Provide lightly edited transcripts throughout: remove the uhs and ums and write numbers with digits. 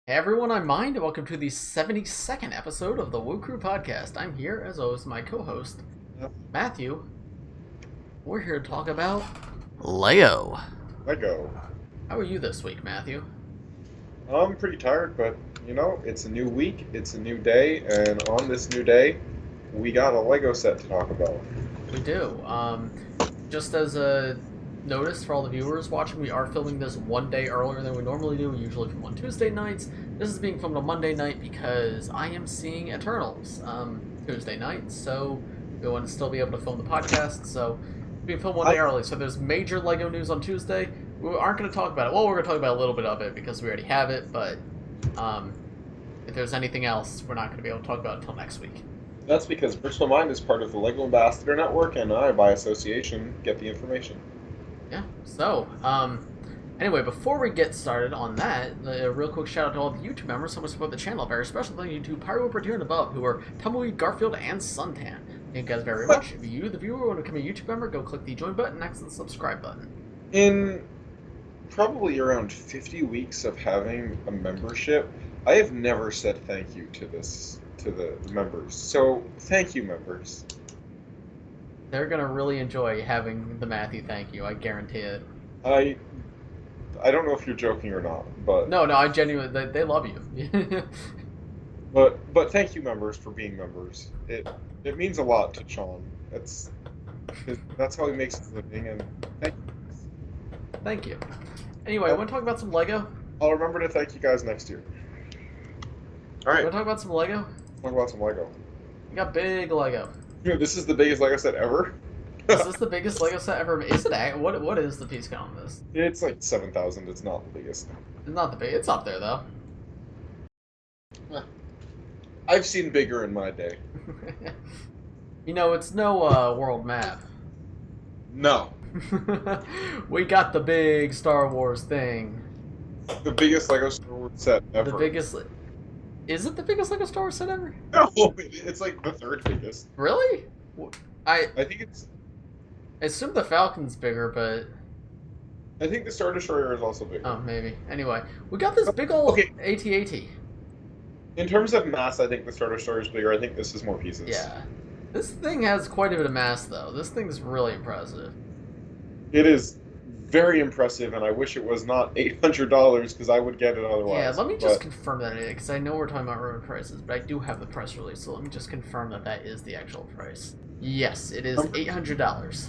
Hey everyone, I'm Mind, and welcome to the 72nd episode of the Woo Crew Podcast. I'm here, as always, my co-host, Matthew. We're here to talk about LEGO. LEGO. How are you this week, Matthew? I'm pretty tired, but, you know, it's a new week, it's a new day, and on this new day, we got a LEGO set to talk about. We do. Just as a notice for all the viewers watching, we are filming this one day earlier than we normally do. We usually film on Tuesday nights. This is being filmed on Monday night because I am seeing Eternals Tuesday night, so we want to still be able to film the podcast, so it's being filmed one day early. So there's major LEGO news on Tuesday. We aren't going to talk about it. Well, we're going to talk about a little bit of it because we already have it, but if there's anything else, we're not going to be able to talk about it until next week. That's because Virtual Mind is part of the LEGO Ambassador Network, and I, by association, get the information. Yeah, so, anyway, before we get started on that, a real quick shout out to all the YouTube members who support the channel. A very special thank you to Pyro, and above, who are Tumbleweed, Garfield, and Suntan. Thank you guys very much. If you, the viewer, want to become a YouTube member, go click the join button next to the subscribe button. In probably around 50 weeks of having a membership, I have never said thank you to the members. So, thank you, members. They're gonna really enjoy having the Matthew thank you, I guarantee it. I don't know if you're joking or not, but... No, I genuinely, they love you. But thank you, members, for being members. It means a lot to Sean. That's how he makes his living, and thank you. Thank you. Anyway, want to talk about some LEGO? I'll remember to thank you guys next year. Alright. Want to talk about some LEGO? Talk about some LEGO. We got big LEGO. Dude, this is the biggest LEGO set ever. Is this the biggest LEGO set ever? Is it? What is the piece count on this? It's like 7,000. It's not the biggest. It's not the big. It's up there though. I've seen bigger in my day. You know, it's no world map. No. We got the big Star Wars thing. The biggest LEGO Star Wars set ever. The biggest. Is it the biggest LEGO Star Wars set ever? No, it's like the third biggest. Really? I think it's... I assume the Falcon's bigger, but... I think the Star Destroyer is also bigger. Oh, maybe. Anyway, we got this big old AT-AT. In terms of mass, I think the Star Destroyer is bigger. I think this is more pieces. Yeah. This thing has quite a bit of mass, though. This thing's really impressive. It is very impressive, and I wish it was not $800 because I would get it otherwise. Yeah, let me just confirm that, because I know we're talking about rumored prices, but I do have the press release, so let me just confirm that that is the actual price. Yes, it is $800.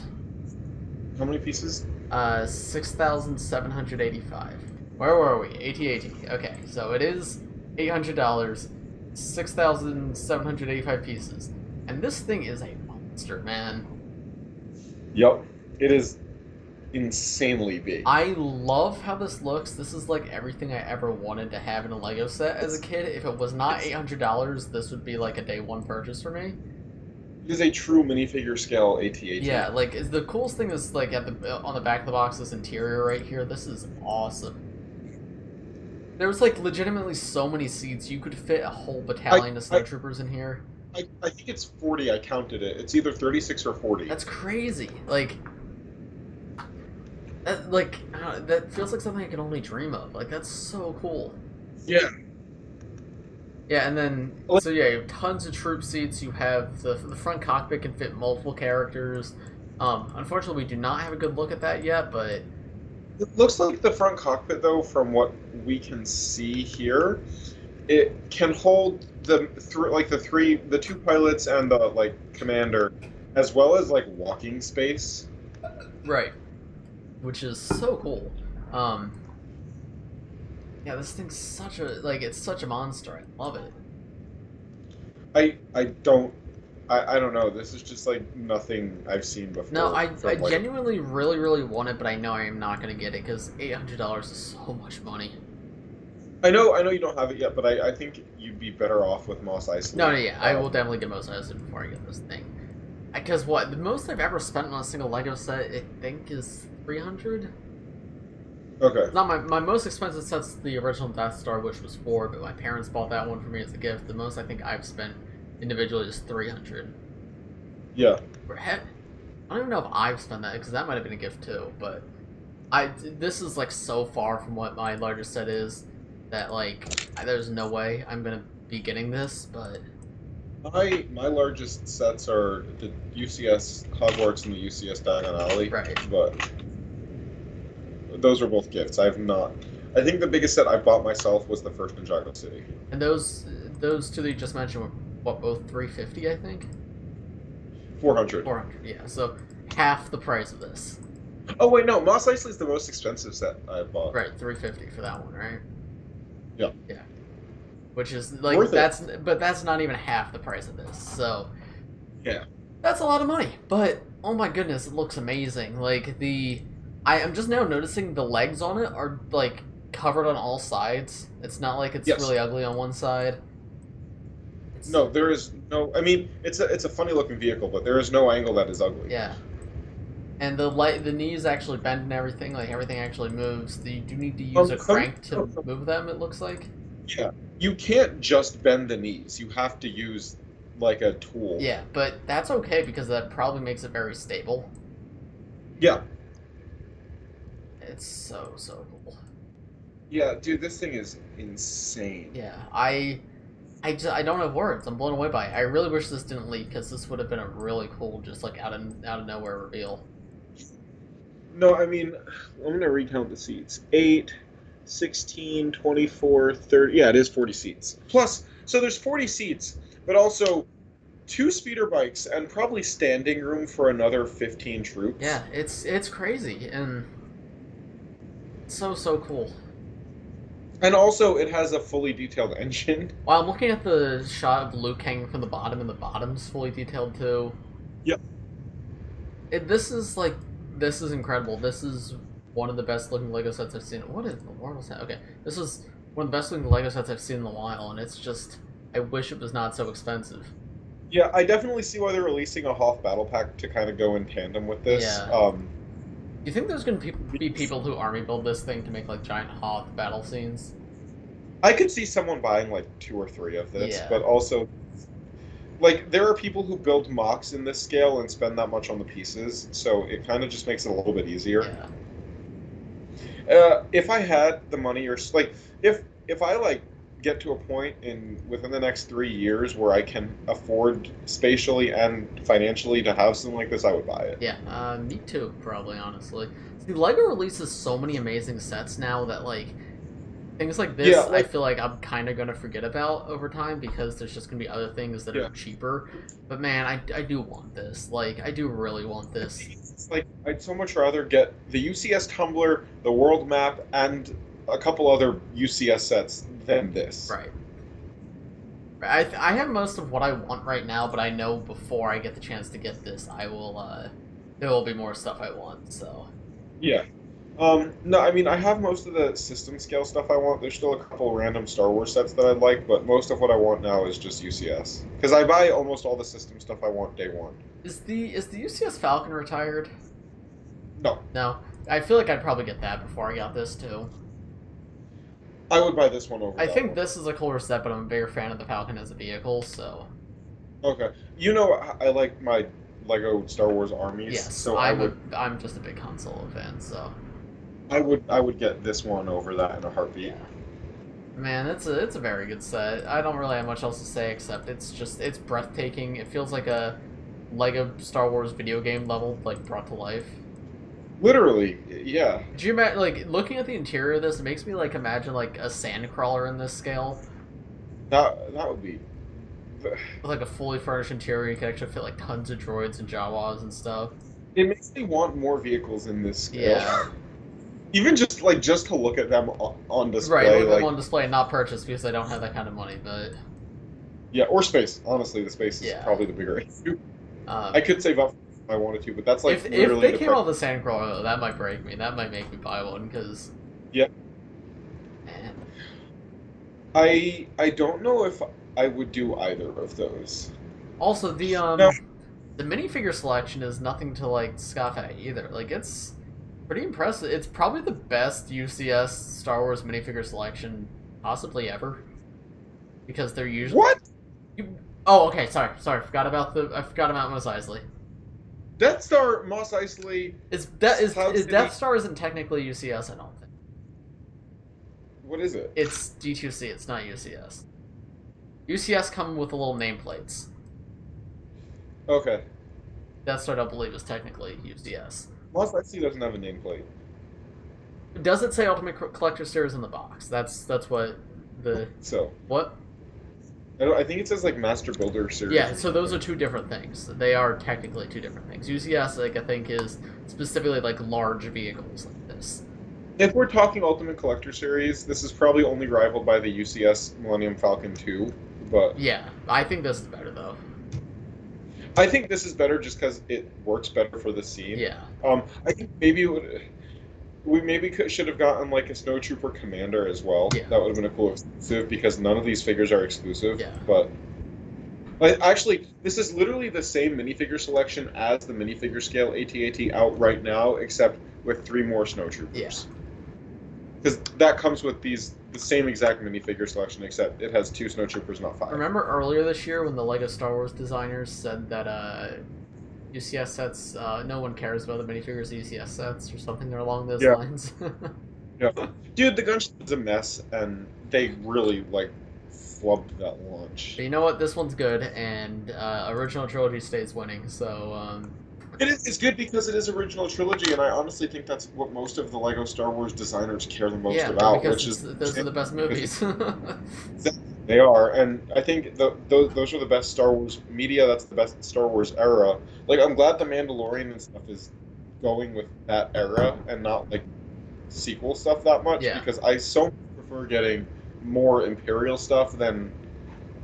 How many pieces? 6,785. Where were we? AT-AT. Okay, so it is $800, 6,785 pieces. And this thing is a monster, man. Yup. It is insanely big. I love how this looks. This is like everything I ever wanted to have in a LEGO set as a kid. If it was not $800, this would be like a day one purchase for me. It is a true minifigure scale AT-AT. Yeah, like the coolest thing is like on the back of the box, this interior right here. This is awesome. There was like legitimately so many seats. You could fit a whole battalion of snowtroopers in here. I think it's 40. I counted it. It's either 36 or 40. That's crazy. That feels like something I can only dream of. Like, that's so cool. Yeah. Yeah, and then, so yeah, you have tons of troop seats. You have the front cockpit can fit multiple characters. Unfortunately, we do not have a good look at that yet, but... It looks like the front cockpit, though, from what we can see here, it can hold the two pilots and the, commander, as well as, walking space. Right. Which is so cool. Yeah, this thing's such a it's such a monster. I love it. I don't know. This is just nothing I've seen before. No, I genuinely really want it, but I know I am not gonna get it because $800 is so much money. I know you don't have it yet, but I think you'd be better off with Mos Eisley. No, yeah, I will definitely get Mos Eisley before I get this thing. Because the most I've ever spent on a single LEGO set, I think, is $300. Okay. Not my most expensive set's the original Death Star, which was $400, but my parents bought that one for me as a gift. The most I think I've spent individually is $300. Yeah. I don't even know if I've spent that, because that might have been a gift too, but this is so far from what my largest set is. that like there's no way I'm gonna be getting this, but My largest sets are the UCS Hogwarts and the UCS Diagon Alley. right. But those are both gifts. I think the biggest set I bought myself was the first Ninjago City. And those two that you just mentioned were what, both 350, I think? 400. 400, yeah. So half the price of this. Oh wait, no, Mos Eisley is the most expensive set I bought. Right, 350 for that one, right? Yeah. Yeah. Which is like Worth it. But that's not even half the price of this. So yeah. That's a lot of money. But oh my goodness, it looks amazing. Like I'm just now noticing the legs on it are like covered on all sides. It's not like it's really ugly on one side. No, there is no. I mean, it's a funny looking vehicle, but there is no angle that is ugly. Yeah. And the knees actually bend and everything. Like everything actually moves. You do need to use a crank to move them. It looks like. Yeah, you can't just bend the knees. You have to use like a tool. Yeah, but that's okay because that probably makes it very stable. Yeah. It's so cool. Yeah, dude, this thing is insane. Yeah, I don't have words. I'm blown away by it. I really wish this didn't leak because this would have been a really cool, just like out of nowhere reveal. No, I mean, I'm gonna recount the seats. 8, 16, 24, 30. Yeah, it is 40 seats. Plus, so there's 40 seats, but also 2 speeder bikes and probably standing room for another 15 troops. Yeah, it's crazy and so cool. And also, it has a fully detailed engine. Well, I'm looking at the shot of Luke hanging from the bottom, and the bottom's fully detailed too. Yep. This is incredible. This is one of the best looking LEGO sets I've seen. What in the world is that? Okay, this is one of the best looking LEGO sets I've seen in a while, and it's just, I wish it was not so expensive. Yeah, I definitely see why they're releasing a Hoth Battle Pack to kind of go in tandem with this. Yeah. Do you think there's going to be people who army build this thing to make like giant Hoth battle scenes? I could see someone buying like 2 or 3 of this, Yeah. but also, like, there are people who build mocks in this scale and spend that much on the pieces, so it kind of just makes it a little bit easier. Yeah. If I had the money, or like, if I like get to a point within the next 3 years where I can afford spatially and financially to have something like this, I would buy it. Yeah, me too, probably, honestly. See, LEGO releases so many amazing sets now that, like, things like this, I feel like I'm kind of going to forget about over time because there's just going to be other things that are cheaper. But man, I do want this. Like, I do really want this. It's like, I'd so much rather get the UCS Tumbler, the World Map, and a couple other UCS sets than this. Right. I have most of what I want right now, but I know before I get the chance to get this, there will be more stuff I want, so. Yeah. No, I mean, I have most of the system scale stuff I want. There's still a couple random Star Wars sets that I'd like, but most of what I want now is just UCS. Because I buy almost all the system stuff I want day one. Is the UCS Falcon retired? No. No. I feel like I'd probably get that before I got this, too. I would buy this one over I think one. this is a cooler set, but I'm a bigger fan of the Falcon as a vehicle, so... Okay. You know, I like my LEGO Star Wars armies. Yes, so I'm just a big Han Solo fan, so... I would get this one over that in a heartbeat. Yeah. Man, it's a very good set. I don't really have much else to say except it's breathtaking. It feels like a LEGO Star Wars video game level, like, brought to life. Literally, yeah. Do you imagine, like, looking at the interior of this, it makes me, like, imagine, like, a sand crawler in this scale. That would be... With, like, a fully furnished interior, you could actually fit, like, tons of droids and Jawas and stuff. It makes me want more vehicles in this scale. Yeah. Even just to look at them on display. Right, look at like, them on display and not purchase because I don't have that kind of money, but... Yeah, or space. Honestly, the space is probably the bigger issue. I could save up if I wanted to, but that's like if they came out with a sandcrawler, though, that might break me. That might make me buy one because. Yeah. Man. I don't know if I would do either of those. Also, the minifigure selection is nothing to like scoff at either. Like it's pretty impressive. It's probably the best UCS Star Wars minifigure selection possibly ever. Because they're usually what? Oh, okay. Sorry. I forgot about Mos Eisley. Death Star, Mos Eisley. Death Star isn't technically UCS, I don't think. What is it? It's D2C. It's not UCS. UCS come with the little nameplates. Okay. That's what I believe is technically UCS. Monster C doesn't have a nameplate. Does it say Ultimate Collector Series in the box? That's what the... So. What? I think it says, like, Master Builder Series. Yeah, so those are two different things. They are technically two different things. UCS, like, I think, is specifically, like, large vehicles like this. If we're talking Ultimate Collector Series, this is probably only rivaled by the UCS Millennium Falcon 2, but... Yeah, I think this is better, though. I think this is better just because it works better for the scene. Yeah. I think maybe we should have gotten like a Snowtrooper Commander as well. Yeah. That would have been a cool exclusive because none of these figures are exclusive. Yeah. But actually, this is literally the same minifigure selection as the minifigure scale AT-AT out right now, except with 3 more Snowtroopers. Yeah. Because that comes with the same exact minifigure selection, except it has 2 Snowtroopers, not 5. Remember earlier this year when the LEGO Star Wars designers said that UCS sets, no one cares about the minifigures UCS sets or something along those lines? Yeah. Dude, the gunship's a mess, and they really, like, flubbed that launch. But you know what? This one's good, and original trilogy stays winning, so... It's good because it is original trilogy, and I honestly think that's what most of the LEGO Star Wars designers care the most about. Because those are the best movies. They are, and I think those are the best Star Wars media. That's the best Star Wars era. Like, I'm glad The Mandalorian and stuff is going with that era and not like sequel stuff that much. Yeah. Because I so much prefer getting more Imperial stuff than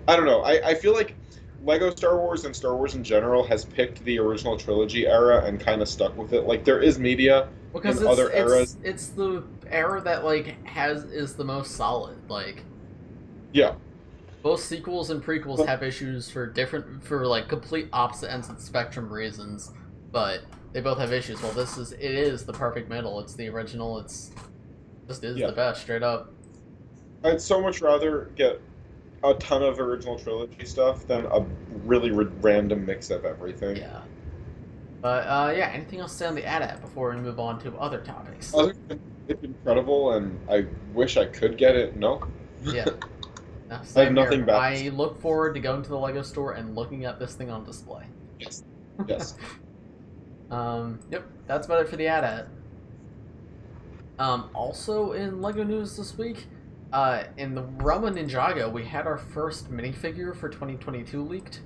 I don't know. I feel like LEGO Star Wars and Star Wars in general has picked the original trilogy era and kind of stuck with it. Like, there is media in other eras. It's the era that like is the most solid. Like, yeah. Both sequels and prequels have issues for like complete opposite ends of the spectrum reasons, but they both have issues. Well, it is the perfect middle. It's the original. It's just the best, straight up. I'd so much rather get a ton of original trilogy stuff than a really random mix of everything. Yeah. But yeah, anything else to say on the AT-AT before we move on to other topics? It's incredible, and I wish I could get it. No. Yeah. No, I have nothing back. I look forward to going to the LEGO store and looking at this thing on display. Yes. Yes. Yep, that's about it for the AT-AT. Also in LEGO news this week, in the realm of Ninjago, we had our first minifigure for 2022 leaked.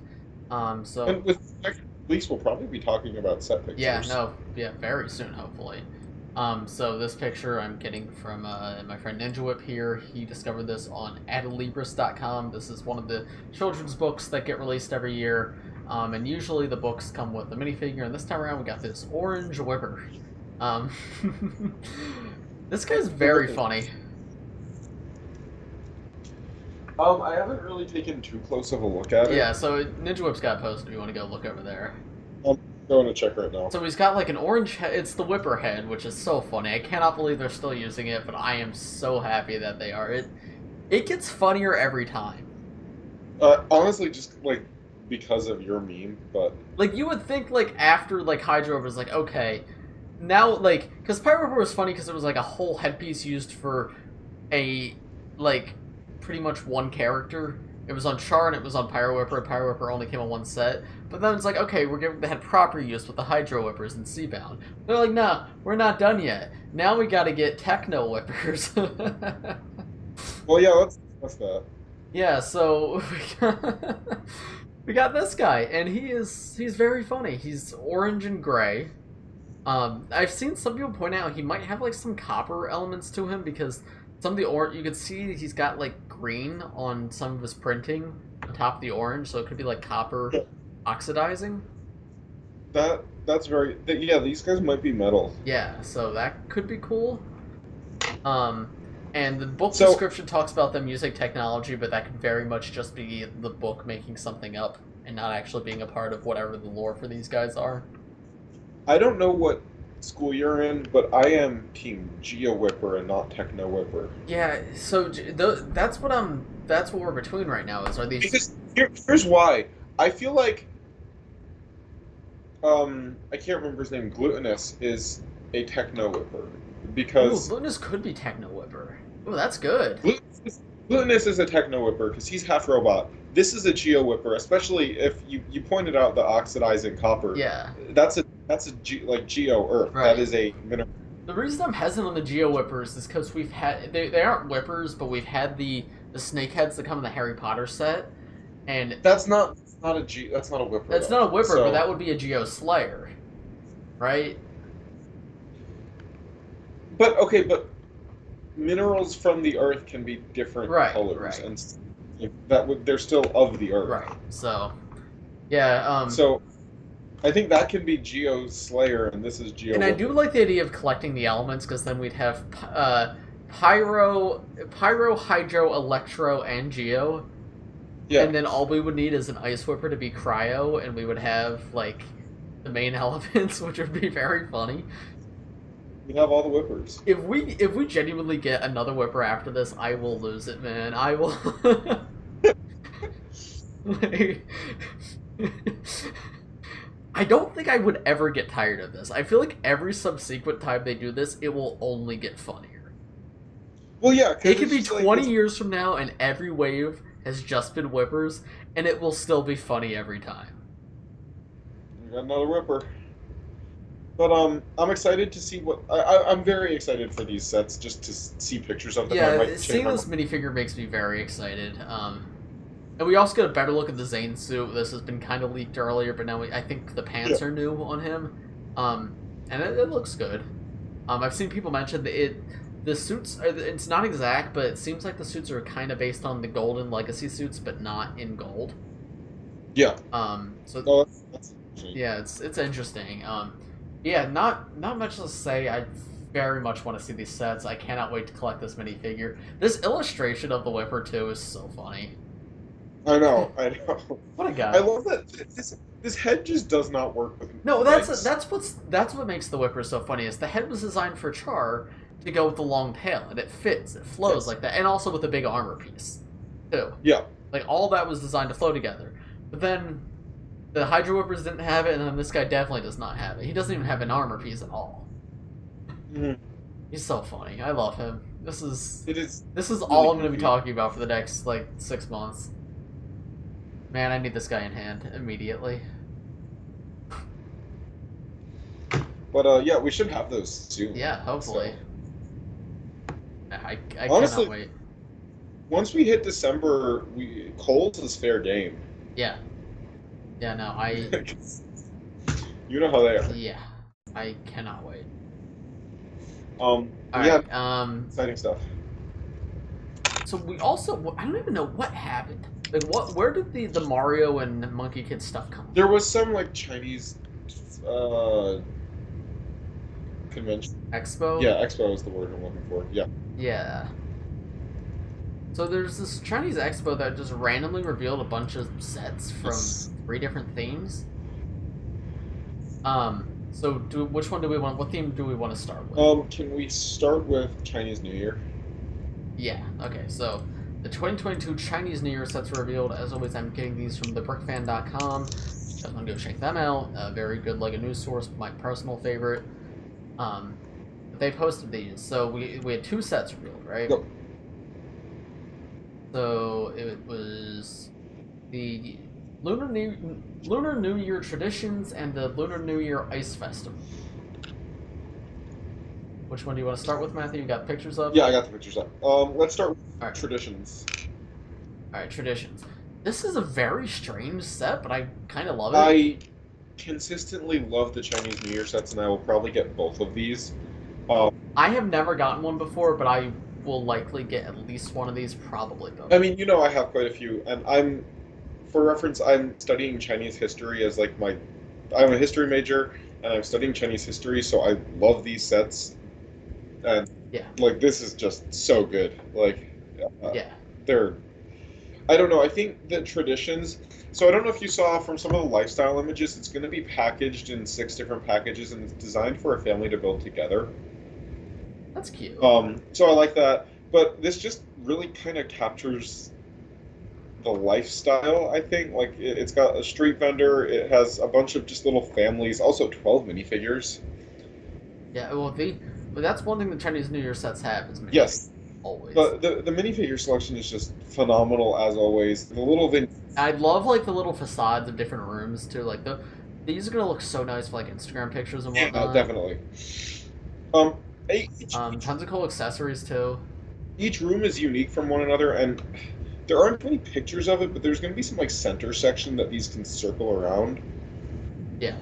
So and with leaks, we'll probably be talking about set pictures. Yeah, very soon, hopefully. So this picture I'm getting from my friend Ninja Whip here. He discovered this on adlibris.com. This is one of the children's books that get released every year. And usually the books come with a minifigure, and this time around we got this orange whipper. This guy's very funny. I haven't really taken too close of a look at it. Yeah, so Ninja Whip's got posted if you want to go look over there. I'm going to check right now. So he's got like an orange head. It's the whipper head, which is so funny. I cannot believe they're still using it, but I am so happy that they are. It gets funnier every time. Honestly, just like because of your meme, but like you would think like after like Hydro was like, okay, now like because Pyro Whipper was funny because it was like a whole headpiece used for a like pretty much one character. It was on Char and it was on Pyro Whipper, and Pyro Whipper only came on one set. But then it's like, okay, we're giving the head proper use with the Hydro Whippers and Seabound. They're like, nah, we're not done yet. Now we gotta get Techno Whippers. Well, yeah, let's discuss that. Yeah, so we got this guy, and he's very funny. He's orange and gray. I've seen some people point out he might have like some copper elements to him because some of the orange, you could see he's got like green on some of his printing on top of the orange, so it could be like copper oxidizing. That's very yeah. These guys might be metal. Yeah, so that could be cool. And the book description talks about them using technology, but that could very much just be the book making something up and not actually being a part of whatever the lore for these guys are. I don't know what school you're in, but I am Team Geo Whipper and not Techno Whipper. Yeah, so that's what we're between right now. Are these? Because here's why. I feel like I can't remember his name. Glutinous is a Techno Whipper because Glutinous could be Techno Whipper. Oh, that's good. Glutinous is a Techno Whipper because he's half robot. This is a Geo Whipper, especially if you pointed out the oxidizing copper. Yeah. That's a Geo Earth. Right. That is a mineral. The reason I'm hesitant on the Geo Whippers is because we've had they aren't whippers, but we've had the snakeheads that come in the Harry Potter set, and That's not a Whipper. that's though. not a whipper, So- but that would be a Geo Slayer, right? But minerals from the Earth can be different colors, and they're still of the Earth. Right. So, yeah. So, I think that can be Geo Slayer, and this is Geo. And I do like the idea of collecting the elements, because then we'd have Pyro, Hydro, Electro, and Geo. Yeah. And then all we would need is an Ice Whipper to be Cryo, and we would have, like, the main elements, which would be very funny. We have all the whippers. If we genuinely get another Whipper after this, I will lose it, man. I will... like... I don't think I would ever get tired of this. I feel like every subsequent time they do this, it will only get funnier. Well, yeah. It could be 20 years from now, and every wave has just been whippers, and it will still be funny every time. We got another whipper. But I'm excited to see what I'm very excited for these sets, just to see pictures of them. Yeah, seeing this minifigure makes me very excited. And we also get a better look at the Zane suit. This has been kind of leaked earlier, but now I think the pants are new on him. And it looks good. I've seen people mention that the suits, it's not exact, but it seems like the suits are kind of based on the Golden Legacy suits, but not in gold. Yeah. So that's yeah, it's interesting. Yeah, not much to say. I very much want to see these sets. I cannot wait to collect this minifigure. This illustration of the Whipper too is so funny. I know. What a guy! I love that this head just does not work with. No, that's what makes the Whipper so funny. Is the head was designed for Char to go with the long tail, and it fits, it flows like that, and also with a big armor piece, too. Yeah. Like all that was designed to flow together, but then the Hydro Whippers didn't have it, and then this guy definitely does not have it. He doesn't even have an armor piece at all. Mm-hmm. He's so funny. I love him. This is really all I'm going to be talking about for the next like 6 months. Man, I need this guy in hand immediately. But yeah, we should have those soon. Yeah, hopefully. So. I Honestly, cannot wait. Once we hit December, Coles is fair game. Yeah. Yeah, no, You know how they are. Yeah, I cannot wait. Yeah, exciting stuff. So we also, I don't even know what happened. Like, where did the Mario and Monkie Kid stuff come from? There was some, like, Chinese, convention. Expo? Yeah, expo is the word I'm looking for. Yeah. Yeah. So there's this Chinese expo that just randomly revealed a bunch of sets from 3 different themes. So which one do we want? What theme do we want to start with? Can we start with Chinese New Year? Yeah. Okay. So the 2022 Chinese New Year sets were revealed. As always, I'm getting these from thebrickfan.com. Just want to go check them out. A very good LEGO news source, my personal favorite. They posted these. So we had 2 sets revealed, right? Yep. So it was the Lunar New Year Traditions and the Lunar New Year Ice Festival. Which one do you want to start with, Matthew? You got pictures of? Yeah, I got the pictures up. Let's start with Traditions. Alright, Traditions. This is a very strange set, but I kind of love it. I consistently love the Chinese New Year sets, and I will probably get both of these. I have never gotten one before, but I will likely get at least one of these, probably both. I mean, I have quite a few, and for reference, I'm studying Chinese history as like I'm a history major, and I'm studying Chinese history, so I love these sets, and yeah, like this is just so good. Like, yeah, I don't know. I think the Traditions. So I don't know if you saw from some of the lifestyle images, it's going to be packaged in 6 different packages, and it's designed for a family to build together. That's cute. So I like that, but this just really kind of captures the lifestyle, I think. Like, it's got a street vendor, it has a bunch of just little families, also 12 minifigures. Yeah, well, that's one thing the Chinese New Year sets have is minifigures. Yes. always. But the minifigure selection is just phenomenal as always. The little I love like the little facades of different rooms too. Like these are gonna look so nice for like Instagram pictures and whatnot. Yeah, definitely. Tons of cool accessories too. Each room is unique from one another, and there aren't many pictures of it, but there's going to be some like center section that these can circle around. Yeah.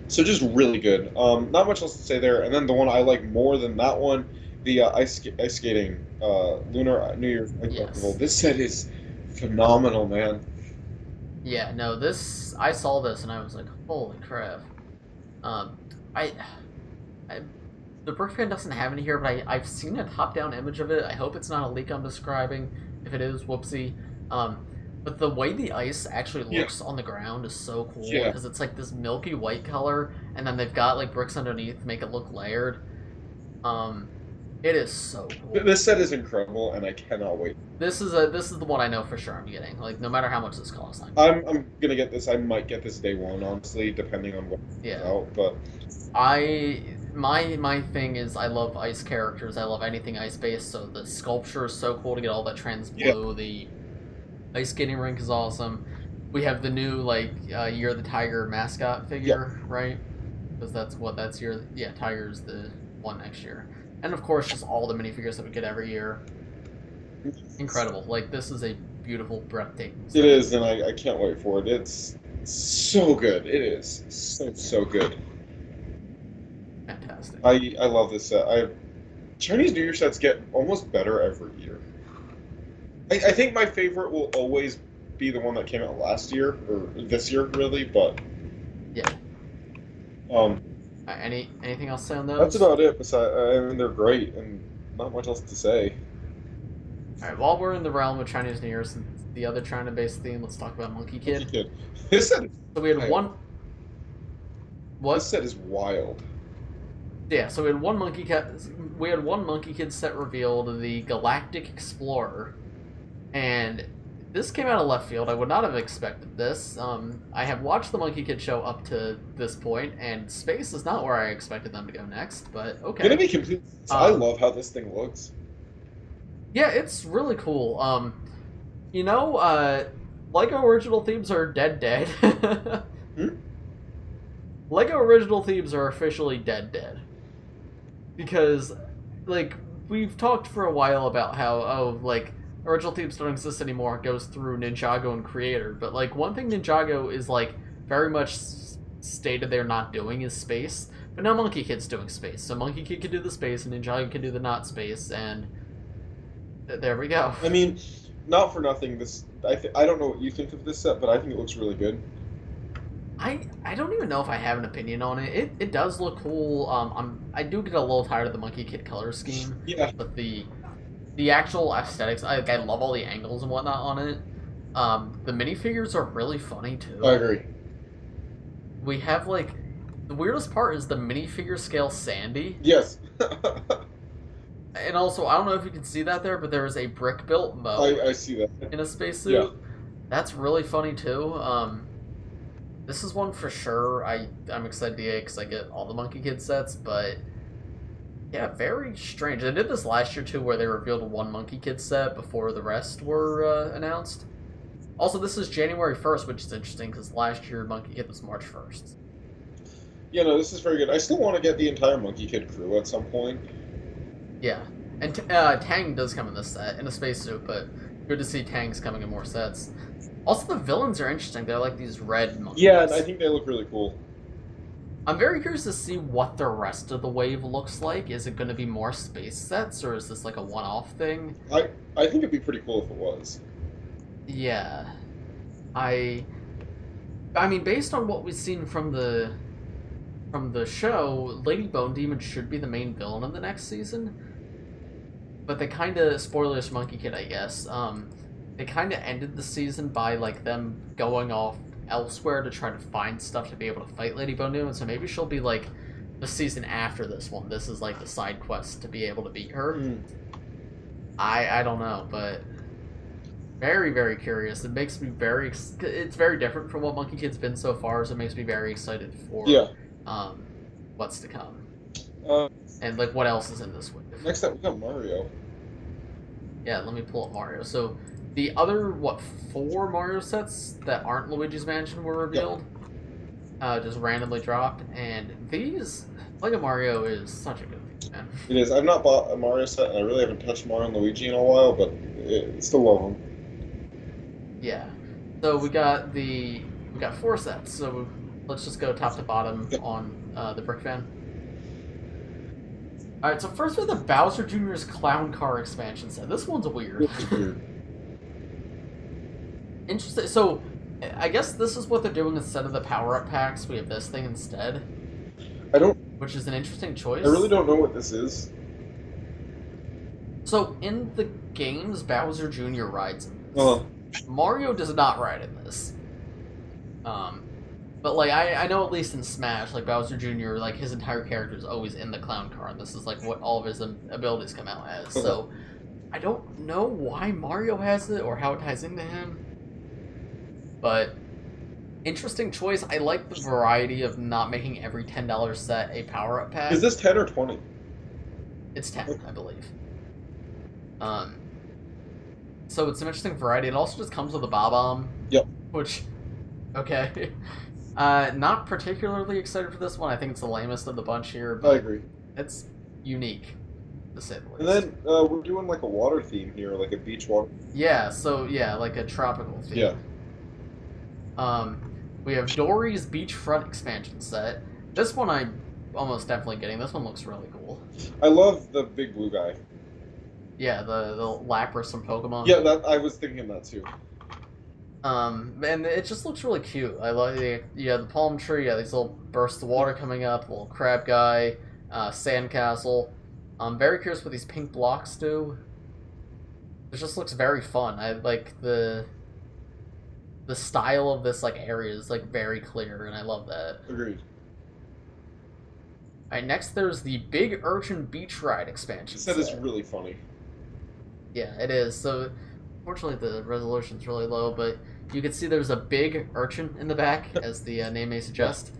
So just really good. Not much else to say there. And then the one I like more than that one, the ice skating Lunar New Year's Festival. Yes. This set is phenomenal, man. Yeah. No, I saw this and I was like, holy crap. The Brix Fan doesn't have it here, but I've seen a top-down image of it. I hope it's not a leak I'm describing. If it is, whoopsie. But the way the ice actually looks on the ground is so cool because it's like this milky white color, and then they've got like bricks underneath to make it look layered. It is so cool. This set is incredible, and I cannot wait. This is the one I know for sure I'm getting. Like no matter how much this costs, I'm gonna get this. I might get this day one, honestly, depending on what's out. But my thing is I love ice characters. I love anything ice based. So the sculpture is so cool to get all that trans blue. Yeah. The ice skating rink is awesome. We have the new like Year of the Tiger mascot figure, right? Because that's your Tiger's the one next year. And of course, just all the minifigures that we get every year. Incredible. Like, this is a beautiful, breathtaking set. It is, and I can't wait for it. It's so good. It is so good. Fantastic. I love this set. Chinese New Year sets get almost better every year. I think my favorite will always be the one that came out last year, or this year, really, but... Yeah. Anything else to say on those? That's about it. I mean, they're great, and not much else to say. Alright, while we're in the realm of Chinese New Year, since the other China-based theme, let's talk about Monkie Kid. Monkie Kid. This set is so we had wild. one... What? This set is wild. Yeah, so we had one Monkie Kid set revealed, the Galactic Explorer, and this came out of left field. I would not have expected this. I have watched the Monkie Kid show up to this point, and space is not where I expected them to go next, but okay. Gonna be complete. I love how this thing looks. Yeah, it's really cool. LEGO original themes are dead. LEGO original themes are officially dead. Because, like, we've talked for a while about how, original themes don't exist anymore. It goes through Ninjago and Creator. But, like, one thing Ninjago is, like, very much stated they're not doing is space. But now Monkie Kid's doing space. So Monkie Kid can do the space, and Ninjago can do the not space, and there we go. I mean, not for nothing, I don't know what you think of this set, but I think it looks really good. I don't even know if I have an opinion on it. It does look cool. I do get a little tired of the Monkie Kid color scheme. Yeah. But the actual aesthetics, I love all the angles and whatnot on it. The minifigures are really funny too. I agree. We have the weirdest part is the minifigure scale Sandy. Yes. And also, I don't know if you can see that there, but there is a brick built Mo. I see that. In a spacesuit. Yeah. That's really funny too. This is one for sure. I'm excited to get because I get all the Monkie Kid sets, but yeah, very strange. They did this last year too, where they revealed one Monkie Kid set before the rest were announced. Also, this is January 1st, which is interesting because last year Monkie Kid was March 1st. Yeah, no, this is very good. I still want to get the entire Monkie Kid crew at some point. Yeah, and Tang does come in this set in a spacesuit, but good to see Tang's coming in more sets. Also, the villains are interesting. They're like these red monkeys. Yeah, I think they look really cool. I'm very curious to see what the rest of the wave looks like. Is it going to be more space sets, or is this like a one-off thing? I think it'd be pretty cool if it was. Yeah. I mean, based on what we've seen from the show, Lady Bone Demon should be the main villain in the next season. But they kind of, spoilers for Monkie Kid, I guess, they kind of ended the season by, them going off elsewhere to try to find stuff to be able to fight Lady Bone Demon, so maybe she'll be, the season after this one. This is, the side quest to be able to beat her. I don't know, but very, very curious. It makes me it's very different from what Monkie Kid's been so far, so it makes me very excited for what's to come. And, what else is in this wave? Next up, we got Mario. Yeah, let me pull up Mario. So the other, what, 4 Mario sets that aren't Luigi's Mansion were revealed? Just randomly dropped, and these, LEGO Mario is such a good thing, man. It is. I've not bought a Mario set, and I really haven't touched Mario and Luigi in a while, but it's still love them. Yeah. So we got 4 sets, so let's just go top to bottom on the Brick Fan. Alright, so first we have the Bowser Jr.'s Clown Car expansion set. This one's weird. Interesting. So, I guess this is what they're doing instead of the power-up packs. We have this thing instead. Which is an interesting choice. I really don't know what this is. So, in the games, Bowser Jr. rides in this. Uh-huh. Mario does not ride in this. But, like, I know at least in Smash, like, Bowser Jr., like, his entire character is always in the clown car, and this is, like, what all of his abilities come out as. So, I don't know why Mario has it or how it ties into him. But, interesting choice. I like the variety of not making every $10 set a power-up pack. Is this 10 or 20? It's 10, I believe. So it's an interesting variety. It also just comes with a Bob-omb. Yep. Which, okay. Not particularly excited for this one. I think it's the lamest of the bunch here. But I agree. It's unique, to say the least. And then we're doing like a water theme here, like a beach water. Yeah, so yeah, like a tropical theme. Yeah. We have Dory's Beachfront expansion set. This one I'm almost definitely getting. This one looks really cool. I love the big blue guy. Yeah, the Lapras from Pokemon. Yeah, that I was thinking that too. And it just looks really cute. I like the palm tree. Yeah, these little bursts of water coming up. Little crab guy, sandcastle. I'm very curious what these pink blocks do. It just looks very fun. I like the style of this like area is like very clear, and I love that. Agreed. Alright, next there's the Big Urchin Beach Ride expansion. This set is really funny. Yeah, it is. So, unfortunately, the resolution's really low, but you can see there's a big urchin in the back, as the name may suggest.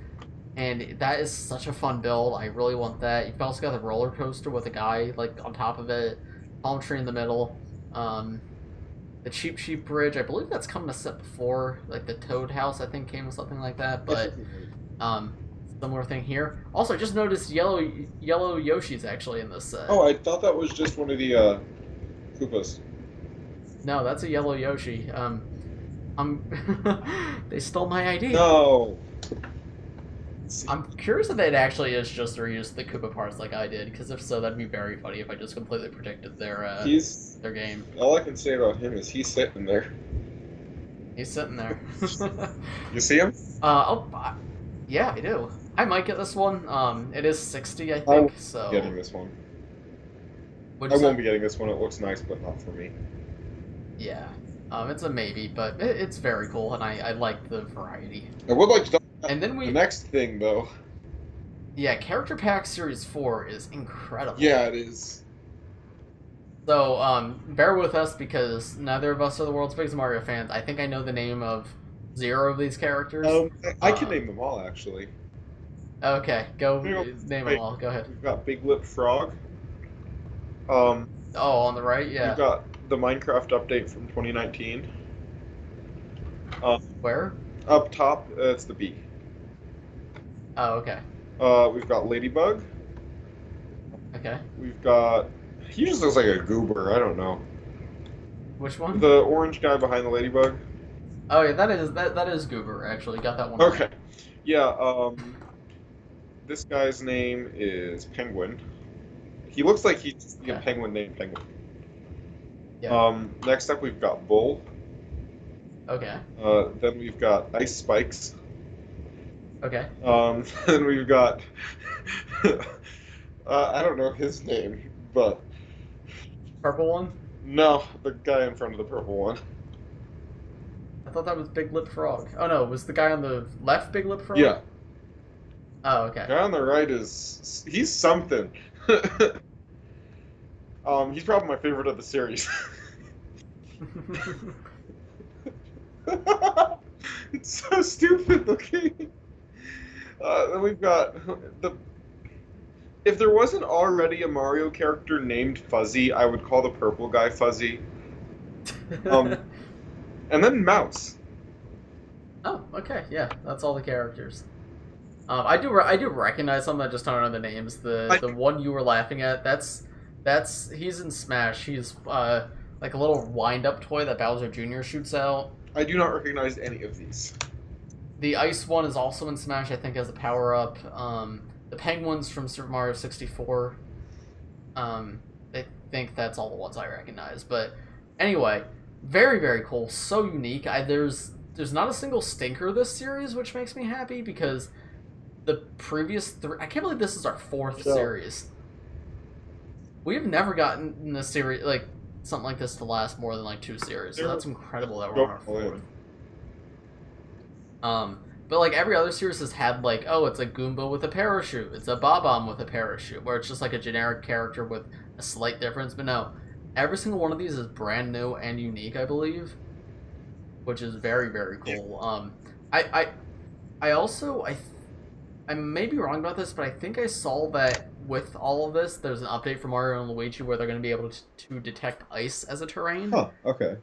And that is such a fun build. I really want that. You've also got the roller coaster with a guy like on top of it, palm tree in the middle. The Cheap Sheep Bridge, I believe that's come to set before. Like the Toad House, I think, came with something like that. But similar thing here. Also, I just noticed yellow Yoshi's actually in this set. Oh, I thought that was just one of the Koopas. No, that's a yellow Yoshi. They stole my ID. No. I'm curious if it actually is just reused the Koopa parts like I did, because if so, that'd be very funny if I just completely predicted their game. All I can say about him is he's sitting there. He's sitting there. You see him? Yeah, I do. I might get this one. It is 60, I think. So Getting this one. I won't be getting this one. It looks nice, but not for me. Yeah. It's a maybe, but it's very cool, and I like the variety. I would like to. And then the next thing, though. Yeah, Character Pack Series 4 is incredible. Yeah, it is. So, bear with us because neither of us are the world's biggest Mario fans. I think I know the name of 0 of these characters. I can name them all, actually. Okay, name them all. Go ahead. We've got Big Lip Frog. Oh, on the right, yeah. We've got the Minecraft update from 2019. Where? Up top, it's the bee. Oh, okay. We've got Ladybug. Okay. We've got... He just looks like a goober, I don't know. Which one? The orange guy behind the Ladybug. Oh, yeah, that is Goober, actually. Got that one Okay. right. Yeah, this guy's name is Penguin. He looks like he's a penguin named Penguin. Yeah. Next up, we've got Bull. Okay. Then we've got Ice Spikes. Okay. Then we've got... I don't know his name, but... Purple one? No, the guy in front of the purple one. I thought that was Big Lip Frog. Oh no, was the guy on the left Big Lip Frog? Yeah. Oh, okay. The guy on the right is... He's something. He's probably my favorite of the series. It's so stupid looking. Then we've got If there wasn't already a Mario character named Fuzzy, I would call the purple guy Fuzzy. And then Mouse. Oh, okay, yeah, that's all the characters. I do recognize some. I just don't know the names. The one you were laughing at, that's he's in Smash. He's like a little wind up toy that Bowser Jr. shoots out. I do not recognize any of these. The ice one is also in Smash, I think, as a power up. The penguins from Super Mario 64. I think that's all the ones I recognize. But anyway, very, very cool. So unique. There's not a single stinker this series, which makes me happy because the previous three... I can't believe this is our fourth series. We have never gotten a series, like, something like this to last more than, like, 2 series. So that's incredible that we're on our fourth. But, like, every other series has had, like, oh, it's a Goomba with a parachute. It's a Bob-omb with a parachute. Where it's just, like, a generic character with a slight difference. But no, every single one of these is brand new and unique, I believe. Which is very, very cool. I also... I may be wrong about this, but I think I saw that with all of this, there's an update for Mario and Luigi where they're going to be able to detect ice as a terrain. Huh, okay.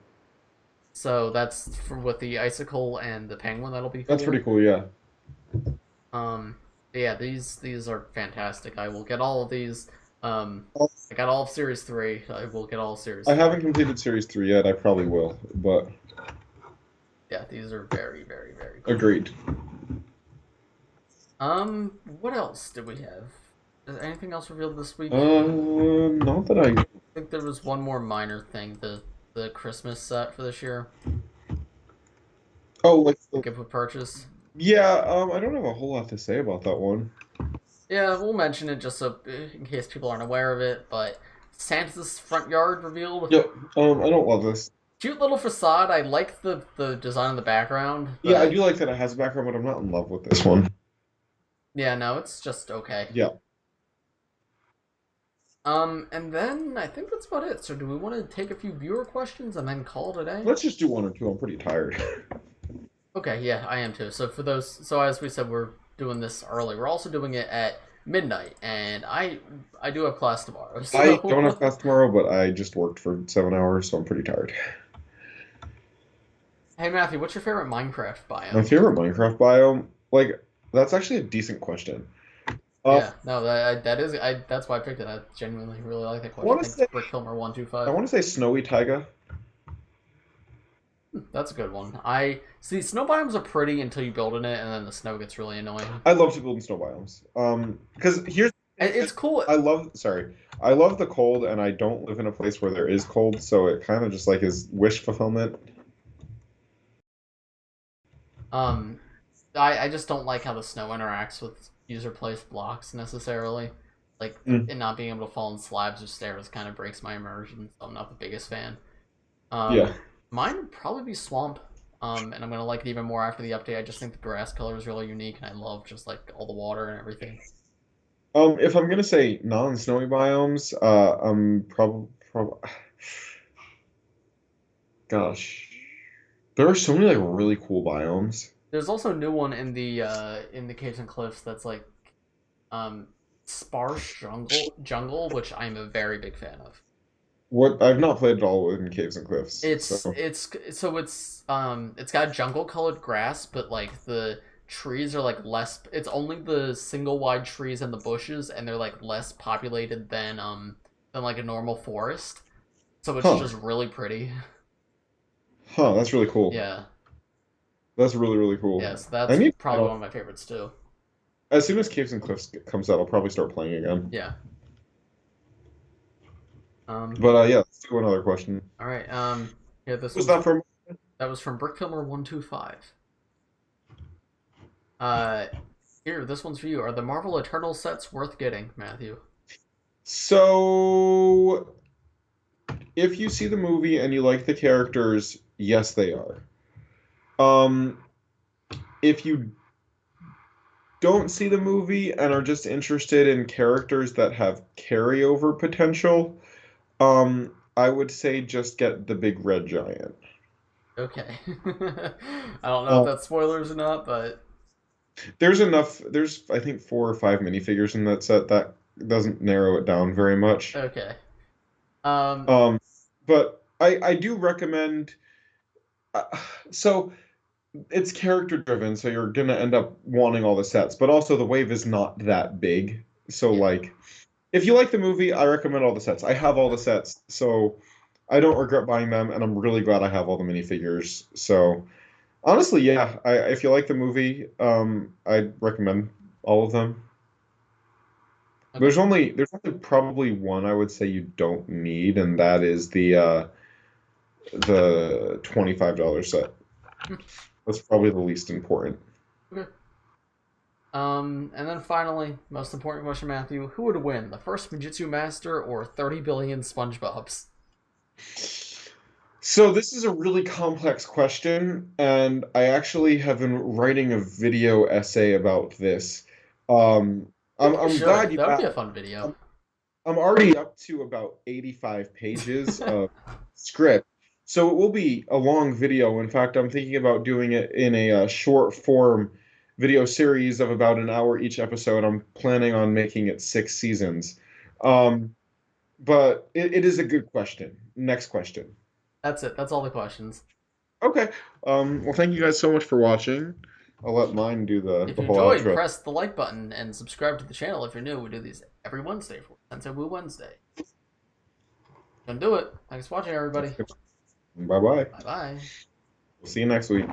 So that's with the icicle and the penguin. That'll be cool. That's pretty cool, yeah. Yeah, these are fantastic. I will get all of these. I got all of Series 3. I will get all of Series 3. I haven't completed Series 3 yet. I probably will, but... Yeah, these are very, very, very cool. Agreed. What else did we have? Is there anything else revealed this week? Not that I think there was one more minor thing, the Christmas set for this year. Oh, like gift with purchase. Yeah, I don't have a whole lot to say about that one. Yeah, we'll mention it just so in case people aren't aware of it, but Santa's front yard revealed. Yep. I don't love this. Cute little facade. I like the design in the background. Yeah, I do like that it has a background, but I'm not in love with this one. Yeah, no, it's just okay. Yeah. And then I think that's about it. So do we want to take a few viewer questions and then call it a day? Let's just do one or two. I'm pretty tired. Okay, yeah, I am too. So for those, so as we said, we're doing this early. We're also doing it at midnight, and I do have class tomorrow. So... I don't have class tomorrow, but I just worked for 7 hours, so I'm pretty tired. Hey Matthew, what's your favorite Minecraft biome? My favorite Minecraft biome? Like, that's actually a decent question. Yeah, no, that's why I picked it. I genuinely really like that question. Thanks, BrickFilmer125. I want to say Snowy Taiga. That's a good one. See, snow biomes are pretty until you build in it, and then the snow gets really annoying. I love to build in snow biomes. Because it's cool. I love the cold, and I don't live in a place where there is cold, so it kind of just like is wish fulfillment. I just don't like how the snow interacts with user-placed blocks necessarily. Like, and not being able to fall in slabs or stairs kind of breaks my immersion, so I'm not the biggest fan. Yeah. Mine would probably be Swamp, and I'm gonna like it even more after the update. I just think the grass color is really unique, and I love just like all the water and everything. If I'm gonna say non-snowy biomes, I'm probably gosh, there are so many like really cool biomes. There's also a new one in the caves and cliffs that's like sparse jungle, which I'm a very big fan of. What I've not played at all in caves and cliffs. It's got jungle colored grass, but like the trees are like less. It's only the single wide trees and the bushes, and they're like less populated than like a normal forest. So it's just really pretty. Huh, that's really cool. Yeah. That's really, really cool. Yes, that's probably one of my favorites too. As soon as Caves and Cliffs comes out, I'll probably start playing again. Yeah. But yeah, let's do another question. All right. Yeah, this was that from? That was from BrickFilmer125. Here, this one's for you. Are the Marvel Eternal sets worth getting, Matthew? So, if you see the movie and you like the characters, yes, they are. If you don't see the movie and are just interested in characters that have carryover potential, I would say just get the big red giant. Okay. I don't know if that's spoilers or not, but there's enough. There's I think 4 or 5 minifigures in that set that doesn't narrow it down very much. Okay. But I do recommend. Uh, so it's character driven, so you're gonna end up wanting all the sets. But also the wave is not that big, so Yeah. like if you like the movie, I recommend all the sets. I have all the sets, so I don't regret buying them, and I'm really glad I have all the minifigures. So honestly, yeah, if you like the movie, I'd recommend all of them. Okay. There's only probably one I would say you don't need, and that is the $25 set. That's probably the least important. Okay. And then finally, most important question, Matthew: who would win, the first Fujitsu Master or 30 billion SpongeBobs? So this is a really complex question, and I actually have been writing a video essay about this. Um, I think you I'm glad should. you That would be a asked. fun video. I'm already up to about 85 pages of script, so it will be a long video. In fact, I'm thinking about doing it in a short form video series of about an hour each episode. I'm planning on making it 6 seasons. Um, but it is a good question. Next question. That's it. That's all the questions. Okay. Well, thank you guys so much for watching. I'll let mine do the, If the you whole enjoyed, outro. press the like button and subscribe to the channel if you're new. We do these every Wednesday for Sensei Wu Wednesday. Gonna do it. Thanks for watching, everybody. Bye bye. Bye bye. We'll see you next week.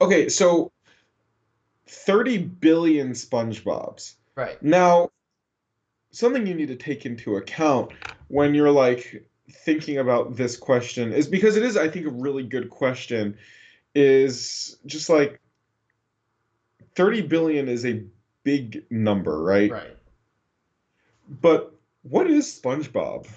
Okay, so 30 billion SpongeBobs. Right. Now, something you need to take into account when you're like thinking about this question is because it is, I think, a really good question, is just like 30 billion is a big number, right? Right. But what is SpongeBob?